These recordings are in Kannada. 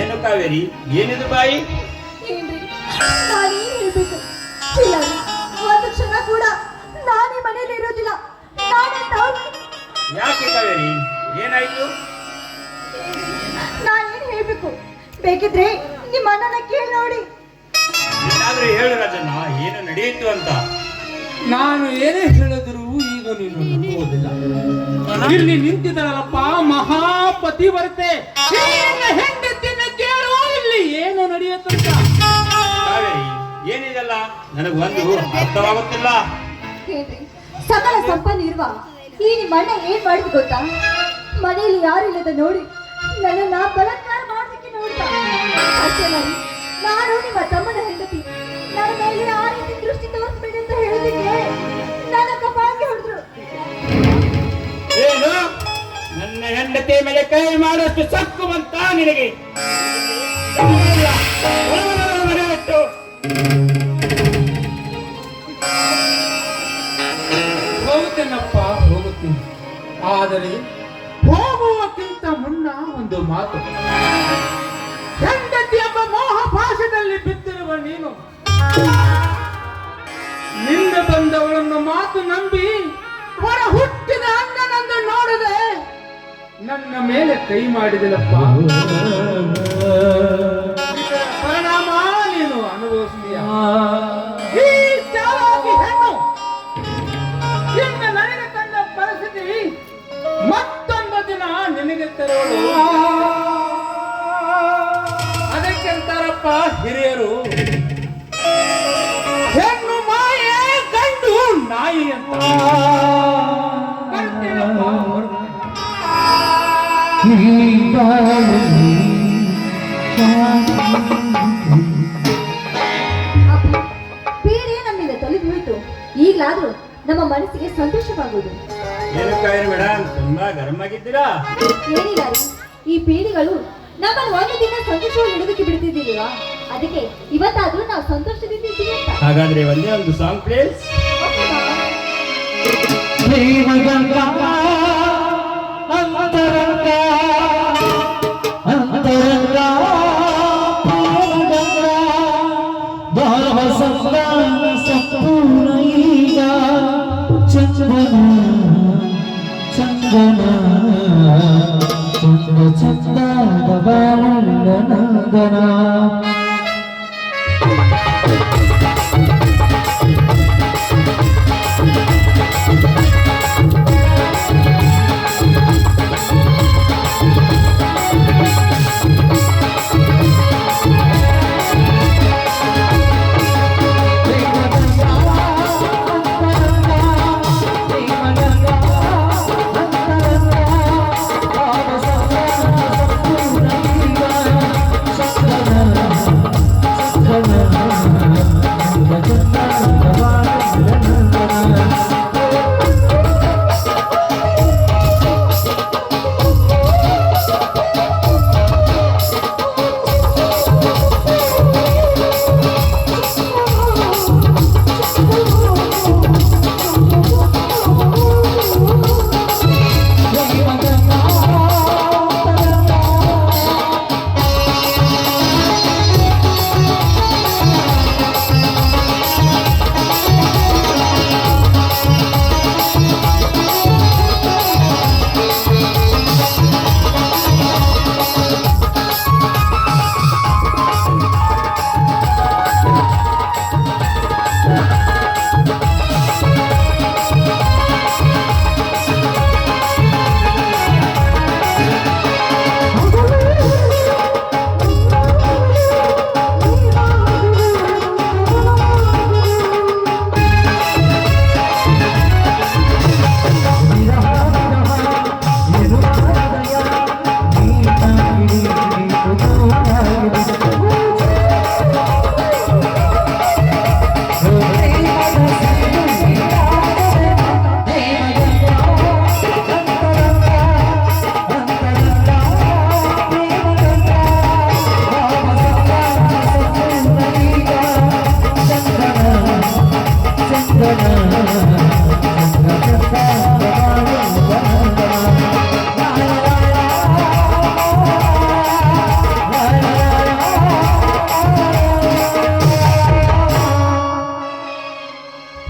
ಏನು ಕಾವೇರಿ, ಏನಿದು ಬಾಯಿ? ಏನ್ರಿ ನಾನೇನ್ ಹೇಳ್ಬೇಕು? ಇಲ್ಲ ರೀ, ಒಂದು ಕ್ಷಣ ಕೂಡ ನಾನೇ ಮನೇಲಿ ಇರೋದಿಲ್ಲ. ನಾನೇ ಯಾಕೆ ಕಾವೇರಿ, ಏನಾಯ್ತು? ನಾನೇನ್ ಹೇಳ್ಬೇಕು? ಬೇಕಿದ್ರೆ ನಿಮ್ಮ ಅಣ್ಣನ ಕೇಳಿ ನೋಡಿ. ಏನಾದ್ರೂ ಹೇಳು ರಾಜಣ್ಣ, ಏನು ನಡೆಯಿತು ಅಂತ. ನಾನು ಏನೇ ಹೇಳಿದ್ರು ಈಗ ನೀನು ನಂಬುವುದಿಲ್ಲ. ಇಲ್ಲಿ ನಿಂತಿದ್ದಾಳಪ್ಪ ಮಹಾಪತಿ ಬರುತ್ತೆ, ಹೆಂಡತಿನ ಕೇಳು, ಇಲ್ಲಿ ಏನು ನಡೆಯುತ್ತಂತ. ಕಾವೇರಿ, ಏನಿದೆಲ್ಲ ನನಗೆ ಒಂದು ಅರ್ಥವಾಗುತ್ತಿಲ್ಲ. ಹೇಳ್ರಿ, ಸಕಲ ಸಂಪನ್ನ ಇರುವ ಈ ನಿಮ್ಮ ಅಣ್ಣ ಏನ್ ಮಾಡಿದ್ ಗೊತ್ತಾ? ಮನೆಯಲ್ಲಿ ಯಾರು ಇಲ್ಲದ ನೋಡಿ ನನ್ನನ್ನ ಬಲಾತ್ಕಾರ ಮಾಡೋದಕ್ಕೆ ನೋಡ್ತಾ. ಅಷ್ಟೇ ಮಾಡಿ, ನಾನು ನಿಮ್ಮ ತಮ್ಮನ ಹೆಂಡತಿ, ನನ್ನ ಮೇಲೆ ಆ ರೀತಿ ದೃಷ್ಟಿ ತೋರಿಸ್ಬೇಡಿ ಅಂತ ಹೇಳೋದಕ್ಕೆ ನನ್ನ ಕಪಾಳಿಗೆ ಹೊಡೆದ್ರು. ಏನು, ನನ್ನ ಹೆಂಡತಿ ಮೇಲೆ ಕೈ ಮಾಡೋಷ್ಟು ಸಕ್ಕು ಬಂತ ನಿನಗೆ? ಮನೆ ಬಿಟ್ಟು ಹೋಗುತ್ತೇನಪ್ಪ, ಹೋಗುತ್ತೀನಿ. ಆದರೆ ಹೋಗುವಕ್ಕಿಂತ ಮುನ್ನ ಒಂದು ಮಾತು. ಹೆಂಡತಿ ಎಂಬ ಮೋಹ ಪಾಶದಲ್ಲಿ ಬಿದ್ದಿರುವ ನೀನು ನಿಂದ ಬಂದವಳನ್ನು ಮಾತು ನಂಬಿ ಹೊರ ಹುಟ್ಟಿದ ಅಣ್ಣನಂದು ನೋಡದೆ ನನ್ನ ಮೇಲೆ ಕೈ ಮಾಡಿದಲಪ್ಪ. ಇದರ ಪರಿಣಾಮ ನೀನು ಅನುಭವಿಸಿದೀಯ. ಈ ಚಾಲಾಕಿ ಹೆಣ್ಣು ಇನ್ನು ನನಗೆ ಕಂಡ ಪರಿಸ್ಥಿತಿ ಮತ್ತೊಂದು ದಿನ ನಿನಗೆ ತರುವಳು. ಅದಕ್ಕೆಂತಾರಪ್ಪ ಹಿರಿಯರು, ಹೆಣ್ಣು ಮಾಯೆ, ಗಂಡು ನಾಯಿ ಅಂತ. ಬರ್ತೇನಪ್ಪ, ಅಪ್ಪು, ಬೇರೆ ನಮ್ಮಿಂದ ತೊಲಗಿ ಹೋಯ್ತು. ಈಗಲಾದ್ರೂ ನಮ್ಮ ಮನಸ್ಸಿಗೆ ಸಂತೋಷವಾಗುವುದು. ಏನು ಕಾವೇರಿ ಮೇಡಮ್, ತುಂಬಾ ಗರಂ ಆಗಿದ್ದೀರಾ? ಏನಿಲ್ಲ ರೀ, ಈ ಪೀಳಿಗಳು ನಮ್ಮನ್ನು ಒಂದು ದಿನ ಸಂತೋಷವಾಗಿ ಇಡೋದಕ್ಕೆ ಬಿಡ್ತಿದ್ದೀಲ್ವಾ? ಅದಕ್ಕೆ ಇವತ್ತಾದ್ರೂ ನಾವು ಸಂತೋಷದಿಂದ ಇದ್ದೀವಿ ಅಂತ. ಹಾಗಾದ್ರೆ ಒಂದೇ ಒಂದು ಸಾಂಗ್ ಪ್ಲೀಸ್. ಓಕೆ ಬಾ.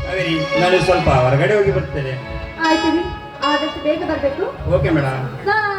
ಕಾವೇರಿ, ನಾನು ಸ್ವಲ್ಪ ಹೊರಗಡೆ ಹೋಗಿ ಬರ್ತೇನೆ. ಆಯ್ತು ರೀ, ಆದಷ್ಟು ಬೇಗ ಬರ್ಬೇಕು. Okay madam. ಬಾಯ್.